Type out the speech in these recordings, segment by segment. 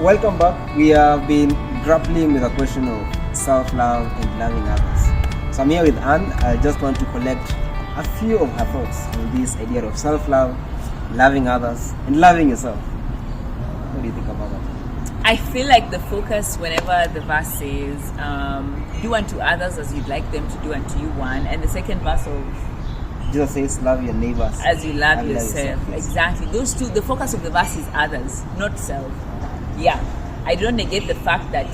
welcome back. We have been grappling with the question of self-love and loving others. So I'm here with Anne. I just want to collect a few of her thoughts on this idea of self-love, loving others, and loving yourself. What do you think about that? I feel like the focus whenever the verse says, do unto others as you'd like them to do unto you, one, and the second verse of Jesus says, love your neighbors as you love yourself. Yes. Exactly. Those two, the focus of the verse is others, not self. Yeah. I don't negate the fact that,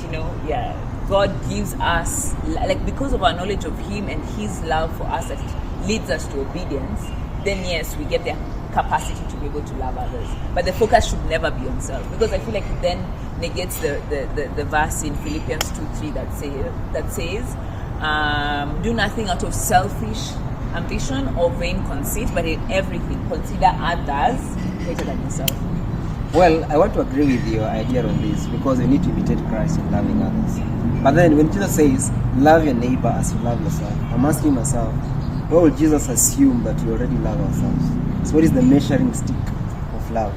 God gives us, like, because of our knowledge of Him and His love for us that leads us to obedience, then yes, we get the capacity to be able to love others. But the focus should never be on self, because I feel like it then negates the verse in Philippians 2:3 that says, do nothing out of selfish ambition or vain conceit, but in everything consider others greater than yourself. Well, I want to agree with your idea on this, because we need to imitate Christ in loving others. But then when Jesus says, love your neighbor as you love yourself, I'm asking myself, why would Jesus assume that we already love ourselves? So what is the measuring stick of love?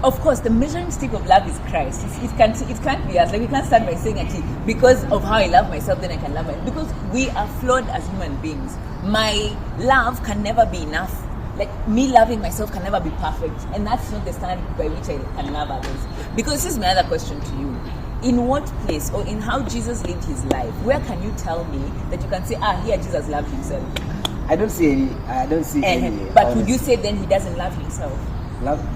Of course, the measuring stick of love is Christ. It can't be us. Like, we can't start by saying, actually, because of how I love myself, then I can love myself. Because we are flawed as human beings. My love can never be enough. Like, me loving myself can never be perfect. And that's not the standard by which I can love others. Because this is my other question to you. In what place or in how Jesus lived his life, where can you tell me that you can say, here Jesus loved himself? I don't see any. But honestly, would you say then he doesn't love himself?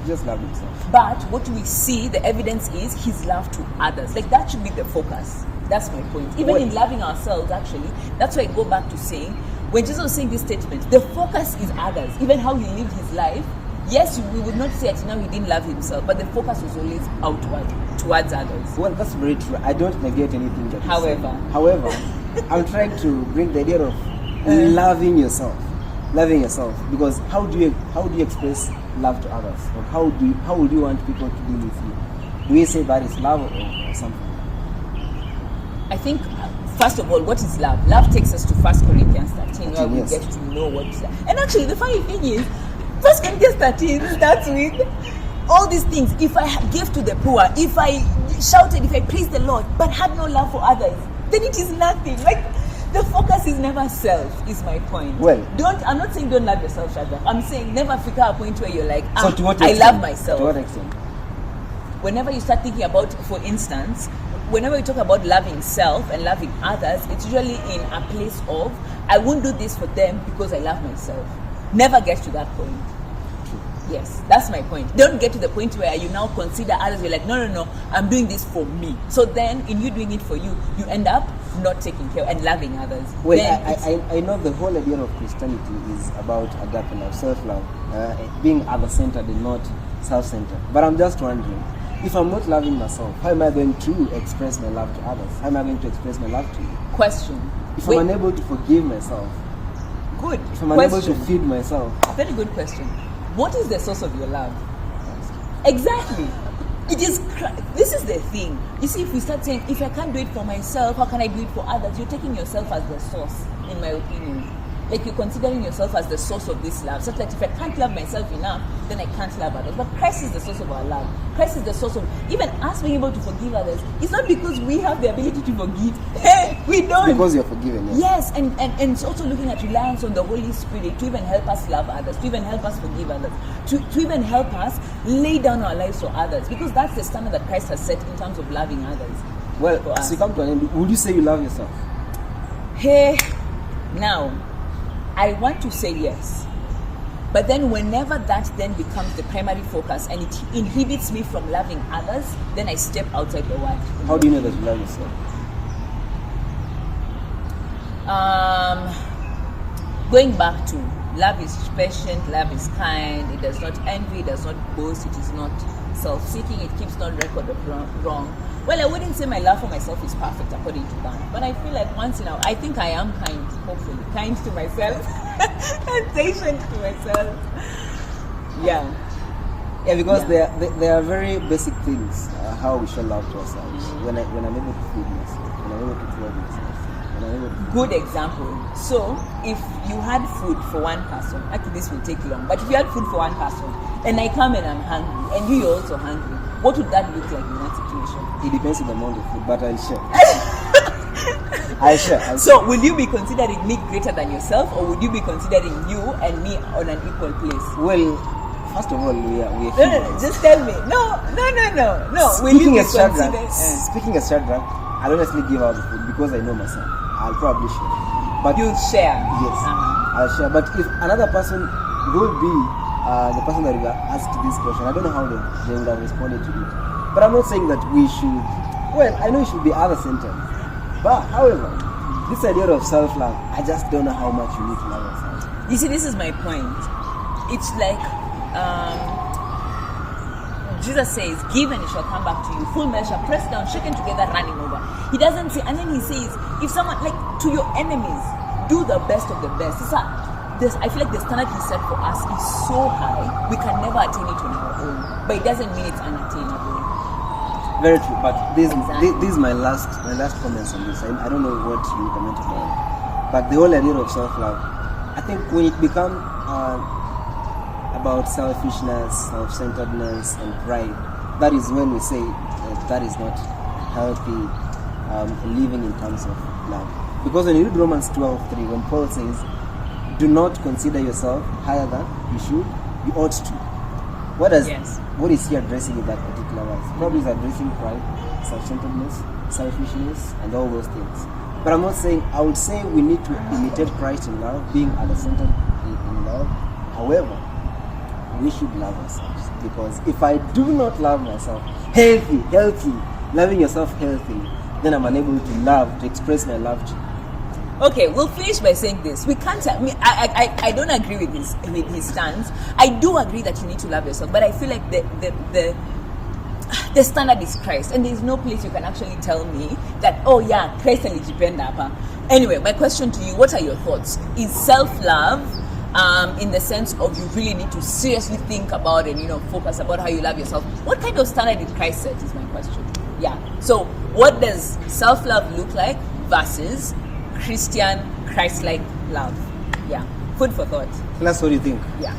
Just love himself. But what we see, the evidence is his love to others. Like, that should be the focus. That's my point. Even in loving ourselves, actually, that's why I go back to saying, when Jesus was saying this statement, the focus is others. Even how he lived his life, yes, we would not say that now he didn't love himself, but the focus was always outward, towards others. Well, that's very true. I don't negate anything that you However, I'm trying to bring the idea of loving yourself, because how do you express love to others, or how would you want people to deal with you? Do we say that is love or something? I think, first of all, what is love? Love takes us to 1 Corinthians 13, where we get to know what is love. And actually, the funny thing is, 1 Corinthians 13 starts with all these things. If I gave to the poor, if I shouted, if I praised the Lord, but had no love for others, then it is nothing. Like, the focus is never self, is my point. Well, I'm not saying don't love yourself, Shadrach. I'm saying never figure a point where you're like, so to what extent? I love myself. To what extent? Whenever you start thinking about, for instance, whenever we talk about loving self and loving others, it's usually in a place of, I won't do this for them because I love myself. Never get to that point. Yes, that's my point. Don't get to the point where you now consider others. You're like, no, I'm doing this for me. So then, in you doing it for you, you end up not taking care and loving others. Well, I know the whole idea of Christianity is about agape love, self-love, being other-centered and not self-centered. But I'm just wondering, if I'm not loving myself, how am I going to express my love to others? How am I going to express my love to you? Question. If I'm unable to forgive myself, good. If I'm unable to feed myself, very good question. What is the source of your love? Exactly. It is. This is the thing. You see, if we start saying, if I can't do it for myself, how can I do it for others? You're taking yourself as the source, in my opinion. Like, you're considering yourself as the source of this love. Such that if I can't love myself enough, then I can't love others. But Christ is the source of our love. Christ is the source of even us being able to forgive others. It's not because we have the ability to forgive. We don't. Because you're forgiven. Yes, and it's also looking at reliance on the Holy Spirit to even help us love others, to even help us forgive others, to even help us lay down our lives for others. Because that's the standard that Christ has set in terms of loving others. Well, as we come to an end, would you say you love yourself? Now, I want to say yes. But then whenever that then becomes the primary focus and it inhibits me from loving others, then I step outside the word. How do you know that you love yourself? Going back to love is patient, love is kind, it does not envy, it does not boast, it is not self-seeking, it keeps no record of wrong. Well, I wouldn't say my love for myself is perfect according to that, but I feel like once in a while, I think I am kind, hopefully, kind to myself and patient to myself. Yeah, because there are very basic things how we show love to ourselves. When I'm able to feed myself, when I'm able to clothe myself, when I'm able to... Good example. So, if you had food for one person, actually this will take long, but if you had food for one person, and I come and I'm hungry, and you're also hungry, What would that look like in that situation? It depends on the amount of food, but I'll share. I'll share. So, will you be considering me greater than yourself, or would you be considering you and me on an equal place? Well, first of all, we are No, just tell me. No. Speaking as Shadrach, I'll honestly give out the food because I know myself. I'll probably share. But You'll share. Yes, Uh-huh. I'll share. But if another person would be the person that we asked this question, I don't know how they would have responded to it. But I'm not saying that we should. Well, I know it should be other-centered. But however, this idea of self-love, I just don't know how much you need to love yourself. You see, this is my point. It's like Jesus says, "Give and it shall come back to you, full measure, pressed down, shaken together, running over." He doesn't say, and then he says, if someone, like, to your enemies, do the best of the best. I feel like the standard he set for us is so high, we can never attain it on our own. But it doesn't mean it's unattainable. Very true. But this Exactly. is my last comments on this. I don't know what you comment about, but the whole idea of self-love, I think when it becomes about selfishness, self-centeredness, and pride, that is when we say that is not healthy living in terms of love. Because when you read Romans 12:3, when Paul says, "Do not consider yourself higher than you should, you ought to." What is he addressing in that particular verse? Probably is addressing pride, self-centeredness, selfishness, and all those things. But I'm not saying, I would say we need to imitate Christ in love, being other-centered in love. However, we should love ourselves. Because if I do not love myself, healthy, loving yourself healthy, then I'm unable to express my love to you. Okay, we'll finish by saying this. We can't. I don't agree with his stance. I do agree that you need to love yourself, but I feel like the standard is Christ, and there's no place you can actually tell me that, oh yeah, Christ alijipenda hapa. Anyway, my question to you: what are your thoughts? Is self-love, in the sense of you really need to seriously think about and focus about how you love yourself? What kind of standard did Christ set? Is my question. Yeah. So, what does self-love look like versus Christian, Christ-like love? Yeah. Food for thought. That's what you think. Yeah.